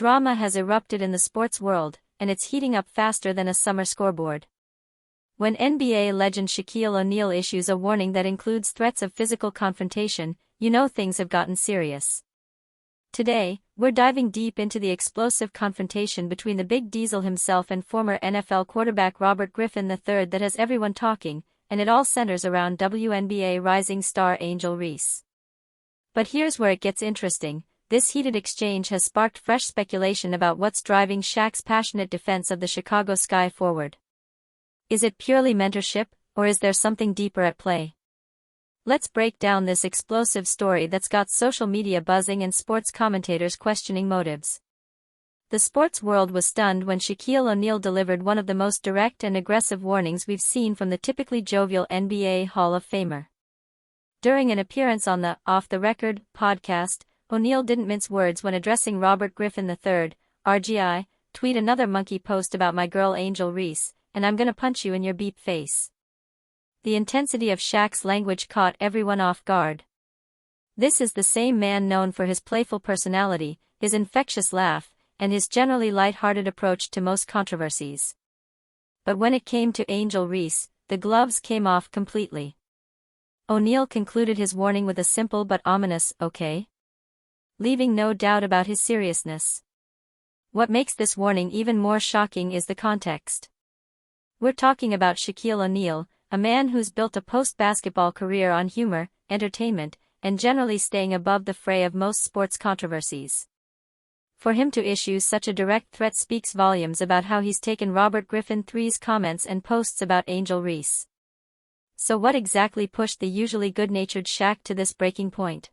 Drama has erupted in the sports world, and it's heating up faster than a summer scoreboard. When NBA legend Shaquille O'Neal issues a warning that includes threats of physical confrontation, you know things have gotten serious. Today, we're diving deep into the explosive confrontation between the Big Diesel himself and former NFL quarterback Robert Griffin III that has everyone talking, and it all centers around WNBA rising star Angel Reese. But here's where it gets interesting. This heated exchange has sparked fresh speculation about what's driving Shaq's passionate defense of the Chicago Sky forward. Is it purely mentorship, or is there something deeper at play? Let's break down this explosive story that's got social media buzzing and sports commentators questioning motives. The sports world was stunned when Shaquille O'Neal delivered one of the most direct and aggressive warnings we've seen from the typically jovial NBA Hall of Famer. During an appearance on the Off the Record podcast, O'Neal didn't mince words when addressing Robert Griffin III, RGIII, tweet another monkey post about my girl Angel Reese, and I'm gonna punch you in your beep face. The intensity of Shaq's language caught everyone off guard. This is the same man known for his playful personality, his infectious laugh, and his generally light-hearted approach to most controversies. But when it came to Angel Reese, the gloves came off completely. O'Neal concluded his warning with a simple but ominous, "Okay?" leaving no doubt about his seriousness. What makes this warning even more shocking is the context. We're talking about Shaquille O'Neal, a man who's built a post-basketball career on humor, entertainment, and generally staying above the fray of most sports controversies. For him to issue such a direct threat speaks volumes about how he's taken Robert Griffin III's comments and posts about Angel Reese. So what exactly pushed the usually good-natured Shaq to this breaking point?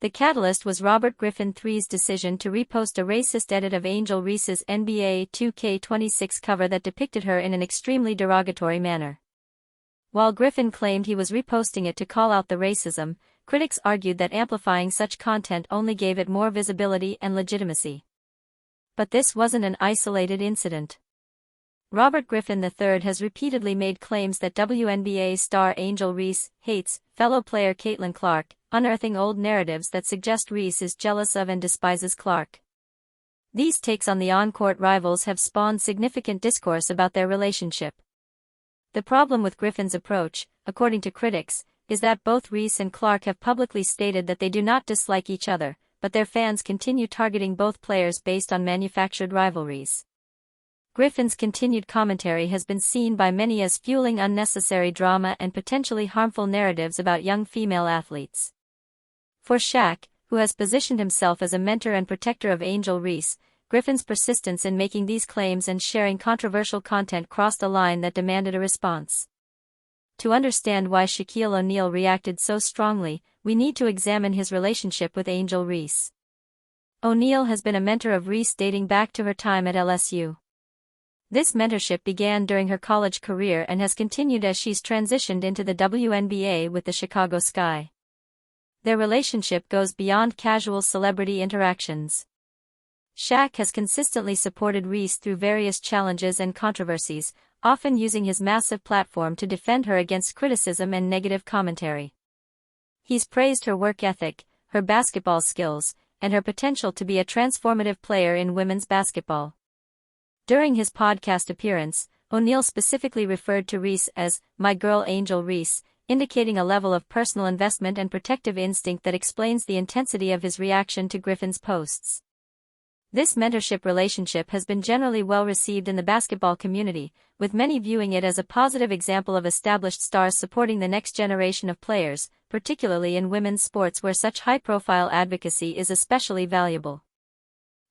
The catalyst was Robert Griffin III's decision to repost a racist edit of Angel Reese's NBA 2K26 cover that depicted her in an extremely derogatory manner. While Griffin claimed he was reposting it to call out the racism, critics argued that amplifying such content only gave it more visibility and legitimacy. But this wasn't an isolated incident. Robert Griffin III has repeatedly made claims that WNBA star Angel Reese hates fellow player Caitlin Clark, unearthing old narratives that suggest Reese is jealous of and despises Clark. These takes on the on-court rivals have spawned significant discourse about their relationship. The problem with Griffin's approach, according to critics, is that both Reese and Clark have publicly stated that they do not dislike each other, but their fans continue targeting both players based on manufactured rivalries. Griffin's continued commentary has been seen by many as fueling unnecessary drama and potentially harmful narratives about young female athletes. For Shaq, who has positioned himself as a mentor and protector of Angel Reese, Griffin's persistence in making these claims and sharing controversial content crossed a line that demanded a response. To understand why Shaquille O'Neal reacted so strongly, we need to examine his relationship with Angel Reese. O'Neal has been a mentor of Reese dating back to her time at LSU. This mentorship began during her college career and has continued as she's transitioned into the WNBA with the Chicago Sky. Their relationship goes beyond casual celebrity interactions. Shaq has consistently supported Reese through various challenges and controversies, often using his massive platform to defend her against criticism and negative commentary. He's praised her work ethic, her basketball skills, and her potential to be a transformative player in women's basketball. During his podcast appearance, O'Neal specifically referred to Reese as "my girl Angel Reese," indicating a level of personal investment and protective instinct that explains the intensity of his reaction to Griffin's posts. This mentorship relationship has been generally well received in the basketball community, with many viewing it as a positive example of established stars supporting the next generation of players, particularly in women's sports where such high-profile advocacy is especially valuable.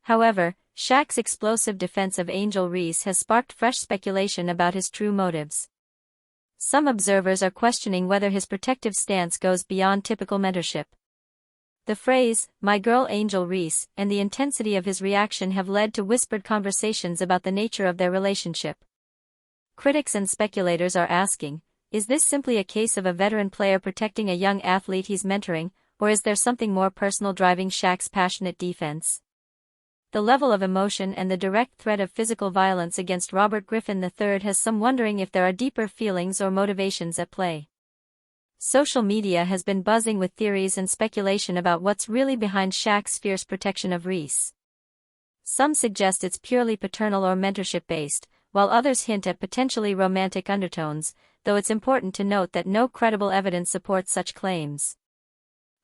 However, Shaq's explosive defense of Angel Reese has sparked fresh speculation about his true motives. Some observers are questioning whether his protective stance goes beyond typical mentorship. The phrase, "my girl Angel Reese," and the intensity of his reaction have led to whispered conversations about the nature of their relationship. Critics and speculators are asking, is this simply a case of a veteran player protecting a young athlete he's mentoring, or is there something more personal driving Shaq's passionate defense? The level of emotion and the direct threat of physical violence against Robert Griffin III has some wondering if there are deeper feelings or motivations at play. Social media has been buzzing with theories and speculation about what's really behind Shaq's fierce protection of Reese. Some suggest it's purely paternal or mentorship-based, while others hint at potentially romantic undertones, though it's important to note that no credible evidence supports such claims.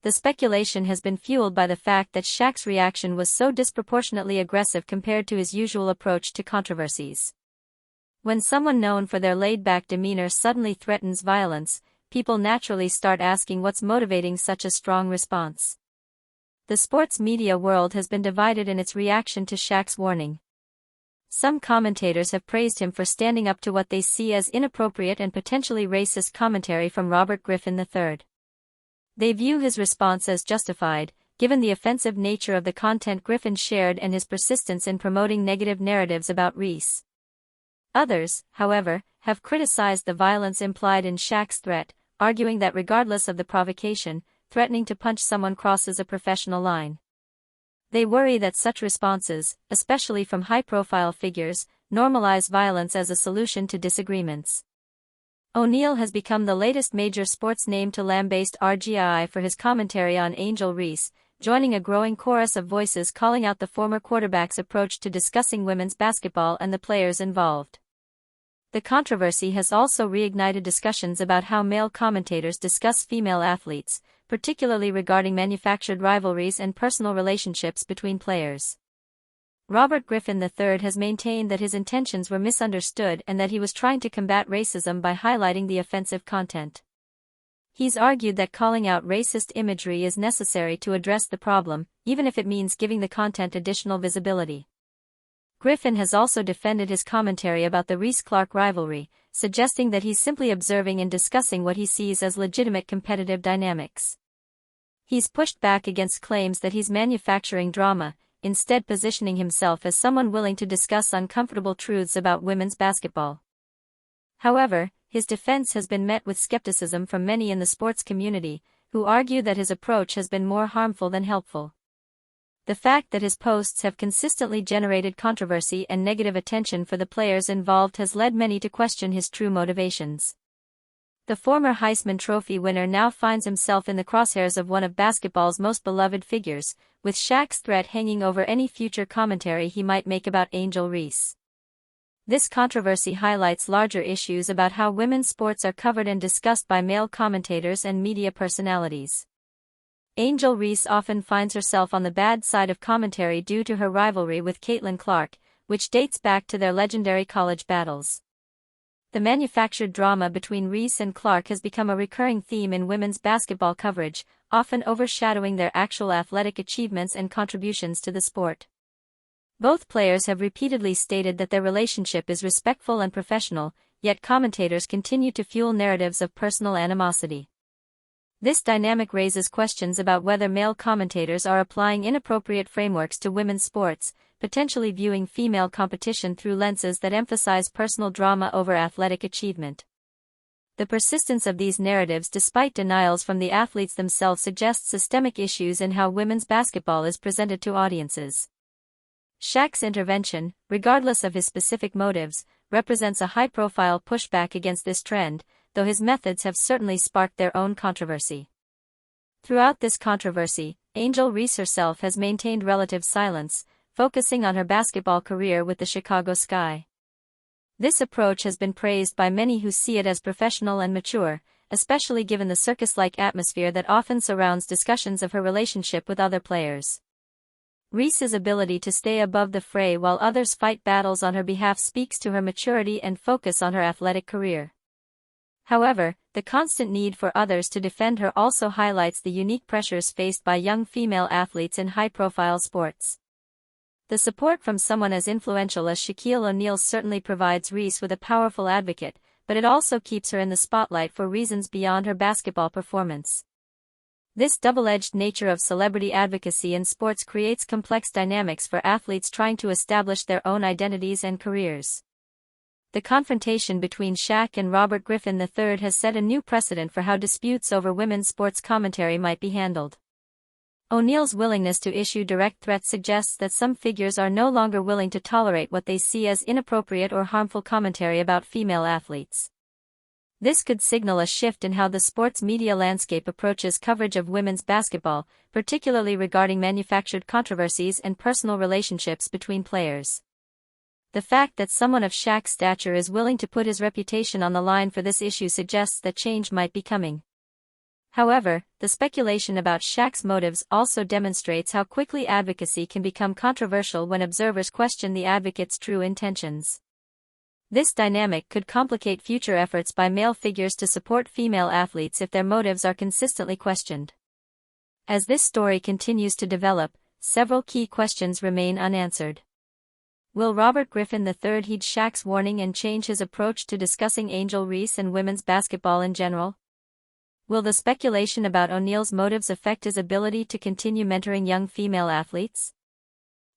The speculation has been fueled by the fact that Shaq's reaction was so disproportionately aggressive compared to his usual approach to controversies. When someone known for their laid-back demeanor suddenly threatens violence, people naturally start asking what's motivating such a strong response. The sports media world has been divided in its reaction to Shaq's warning. Some commentators have praised him for standing up to what they see as inappropriate and potentially racist commentary from Robert Griffin III. They view his response as justified, given the offensive nature of the content Griffin shared and his persistence in promoting negative narratives about Reese. Others, however, have criticized the violence implied in Shaq's threat, arguing that regardless of the provocation, threatening to punch someone crosses a professional line. They worry that such responses, especially from high-profile figures, normalize violence as a solution to disagreements. O'Neal has become the latest major sports name to lambaste RGIII for his commentary on Angel Reese, joining a growing chorus of voices calling out the former quarterback's approach to discussing women's basketball and the players involved. The controversy has also reignited discussions about how male commentators discuss female athletes, particularly regarding manufactured rivalries and personal relationships between players. Robert Griffin III has maintained that his intentions were misunderstood and that he was trying to combat racism by highlighting the offensive content. He's argued that calling out racist imagery is necessary to address the problem, even if it means giving the content additional visibility. Griffin has also defended his commentary about the Reese-Clark rivalry, suggesting that he's simply observing and discussing what he sees as legitimate competitive dynamics. He's pushed back against claims that he's manufacturing drama, instead positioning himself as someone willing to discuss uncomfortable truths about women's basketball. However, his defense has been met with skepticism from many in the sports community, who argue that his approach has been more harmful than helpful. The fact that his posts have consistently generated controversy and negative attention for the players involved has led many to question his true motivations. The former Heisman Trophy winner now finds himself in the crosshairs of one of basketball's most beloved figures, with Shaq's threat hanging over any future commentary he might make about Angel Reese. This controversy highlights larger issues about how women's sports are covered and discussed by male commentators and media personalities. Angel Reese often finds herself on the bad side of commentary due to her rivalry with Caitlin Clark, which dates back to their legendary college battles. The manufactured drama between Reese and Clark has become a recurring theme in women's basketball coverage, often overshadowing their actual athletic achievements and contributions to the sport. Both players have repeatedly stated that their relationship is respectful and professional, yet commentators continue to fuel narratives of personal animosity. This dynamic raises questions about whether male commentators are applying inappropriate frameworks to women's sports, potentially viewing female competition through lenses that emphasize personal drama over athletic achievement. The persistence of these narratives despite denials from the athletes themselves suggests systemic issues in how women's basketball is presented to audiences. Shaq's intervention, regardless of his specific motives, represents a high-profile pushback against this trend, though his methods have certainly sparked their own controversy. Throughout this controversy, Angel Reese herself has maintained relative silence, focusing on her basketball career with the Chicago Sky. This approach has been praised by many who see it as professional and mature, especially given the circus-like atmosphere that often surrounds discussions of her relationship with other players. Reese's ability to stay above the fray while others fight battles on her behalf speaks to her maturity and focus on her athletic career. However, the constant need for others to defend her also highlights the unique pressures faced by young female athletes in high-profile sports. The support from someone as influential as Shaquille O'Neal certainly provides Reese with a powerful advocate, but it also keeps her in the spotlight for reasons beyond her basketball performance. This double-edged nature of celebrity advocacy in sports creates complex dynamics for athletes trying to establish their own identities and careers. The confrontation between Shaq and Robert Griffin III has set a new precedent for how disputes over women's sports commentary might be handled. O'Neal's willingness to issue direct threats suggests that some figures are no longer willing to tolerate what they see as inappropriate or harmful commentary about female athletes. This could signal a shift in how the sports media landscape approaches coverage of women's basketball, particularly regarding manufactured controversies and personal relationships between players. The fact that someone of Shaq's stature is willing to put his reputation on the line for this issue suggests that change might be coming. However, the speculation about Shaq's motives also demonstrates how quickly advocacy can become controversial when observers question the advocate's true intentions. This dynamic could complicate future efforts by male figures to support female athletes if their motives are consistently questioned. As this story continues to develop, several key questions remain unanswered. Will Robert Griffin III heed Shaq's warning and change his approach to discussing Angel Reese and women's basketball in general? Will the speculation about O'Neal's motives affect his ability to continue mentoring young female athletes?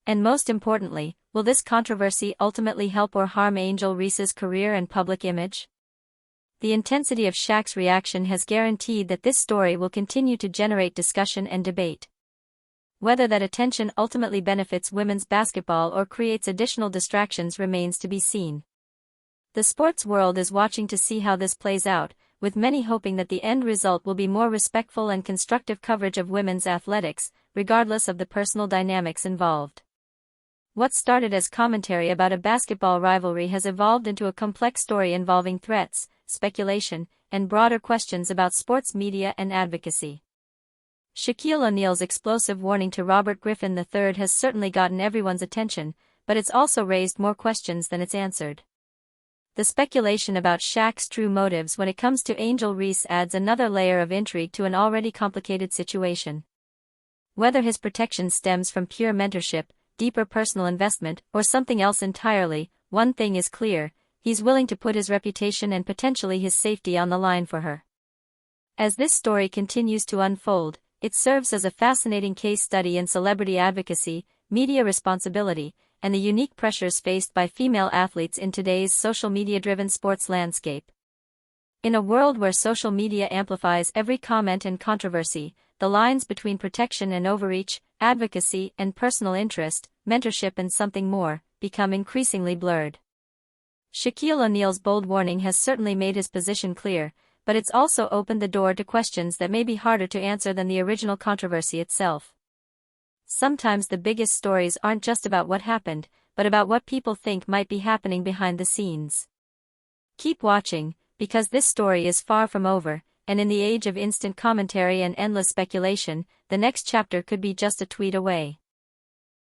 And most importantly, will this controversy ultimately help or harm Angel Reese's career and public image? The intensity of Shaq's reaction has guaranteed that this story will continue to generate discussion and debate. Whether that attention ultimately benefits women's basketball or creates additional distractions remains to be seen. The sports world is watching to see how this plays out, with many hoping that the end result will be more respectful and constructive coverage of women's athletics, regardless of the personal dynamics involved. What started as commentary about a basketball rivalry has evolved into a complex story involving threats, speculation, and broader questions about sports media and advocacy. Shaquille O'Neal's explosive warning to Robert Griffin III has certainly gotten everyone's attention, but it's also raised more questions than it's answered. The speculation about Shaq's true motives when it comes to Angel Reese adds another layer of intrigue to an already complicated situation. Whether his protection stems from pure mentorship, deeper personal investment, or something else entirely, one thing is clear: he's willing to put his reputation and potentially his safety on the line for her. As this story continues to unfold, it serves as a fascinating case study in celebrity advocacy, media responsibility, and the unique pressures faced by female athletes in today's social media-driven sports landscape. In a world where social media amplifies every comment and controversy, the lines between protection and overreach, advocacy and personal interest, mentorship and something more, become increasingly blurred. Shaquille O'Neal's bold warning has certainly made his position clear, but it's also opened the door to questions that may be harder to answer than the original controversy itself. Sometimes the biggest stories aren't just about what happened, but about what people think might be happening behind the scenes. Keep watching, because this story is far from over, and in the age of instant commentary and endless speculation, the next chapter could be just a tweet away.